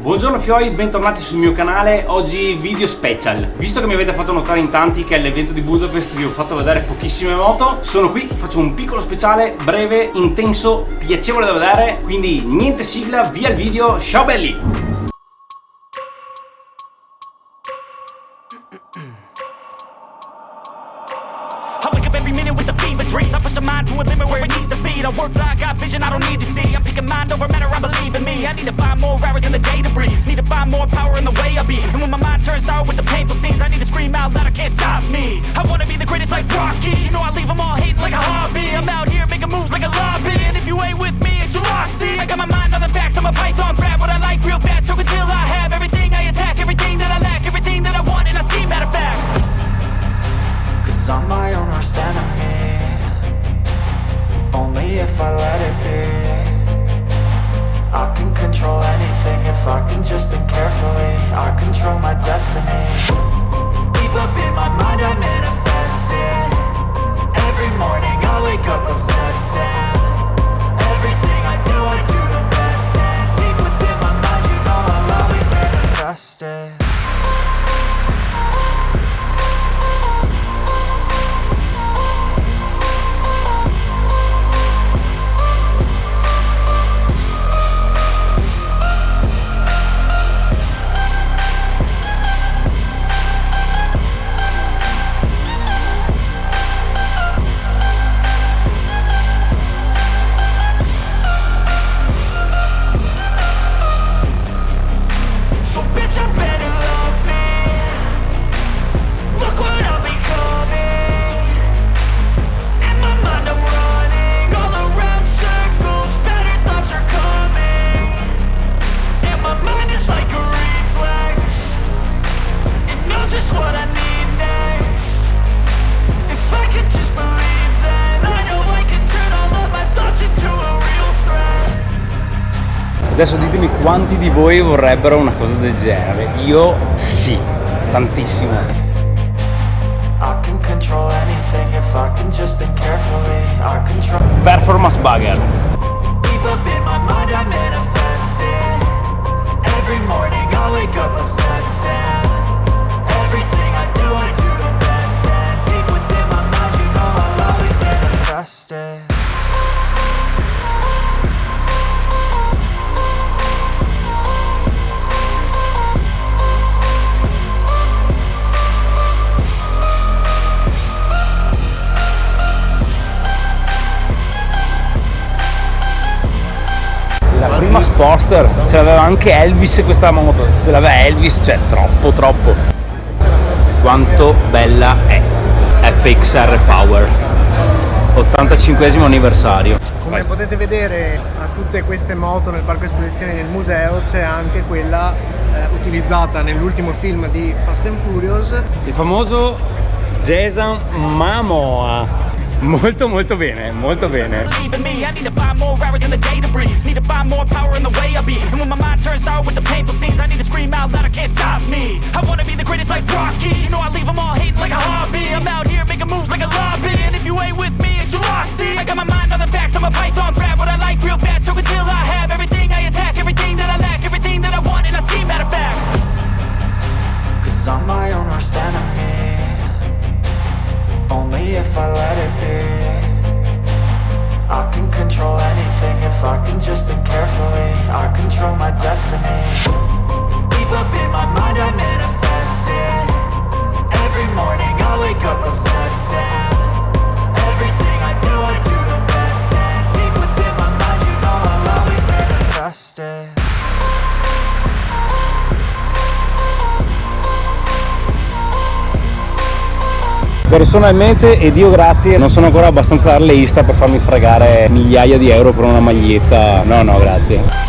Buongiorno fioi, bentornati sul mio canale. Oggi video special. Visto che mi avete fatto notare in tanti che all'evento di Budapest vi ho fatto vedere pochissime moto, sono qui, faccio un piccolo speciale, breve, intenso, piacevole da vedere. Quindi niente sigla, via il video, ciao belli! Dreams, I push a mind to a limit where it needs to feed. I work blind, got vision I don't need to see. I'm picking mind over matter, I believe in me. I need to find more hours in the day to breathe. Need to find more power in the way I be. And when my mind turns sour with the painful scenes, I need to scream out loud, I can't stop me. I wanna be the greatest like Rocky. You know I leave them all hating like a hobby. I'm out here making moves like a lobby. And if you ain't with me, it's your loss. See, I got my mind on the facts, I'm a python, grab what I like real fast. Choke until I have everything I attack, everything that I lack, everything that I want, and I see, matter of fact. Cause I'm my own worst enemy. Only if I let it be. I can control anything if I can just think carefully. I control my destiny. Deep up in my mind I manifest it. Every morning I wake up obsessed, and everything I do the best. And deep within my mind you know I'll always manifest it. Adesso ditemi quanti di voi vorrebbero una cosa del genere. Io sì, tantissimo. Performance bugger. La prima Sportster, ce l'aveva anche Elvis questa moto, ce l'aveva Elvis, cioè troppo. Quanto bella è FXR Power, 85esimo anniversario. Come potete vedere tra tutte queste moto nel parco esposizioni del museo c'è anche quella utilizzata nell'ultimo film di Fast and Furious, il famoso Jason Momoa. Molto bene, molto bene. Only if I let it be. I can control anything if I can just think carefully. I control my destiny. Deep up in my mind I manifest it. Every morning I wake up obsessed, and everything I do the best. And deep within my mind you know I'll always manifest it. Personalmente, e Dio grazie, non sono ancora abbastanza harleista per farmi fregare migliaia di euro per una maglietta. No, grazie.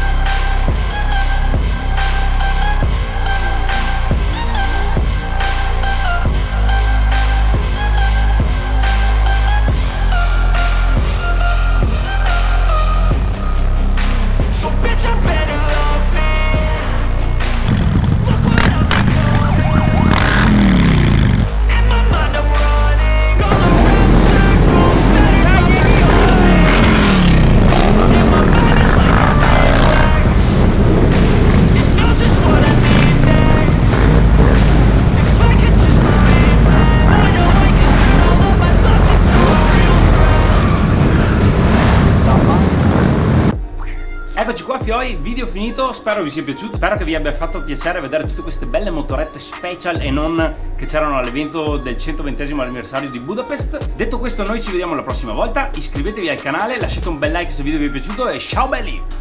qua Fioi, video finito, spero vi sia piaciuto, spero che vi abbia fatto piacere vedere tutte queste belle motorette special e non che c'erano all'evento del 120° anniversario di Budapest. Detto questo, noi ci vediamo la prossima volta, iscrivetevi al canale, lasciate un bel like se il video vi è piaciuto e ciao belli!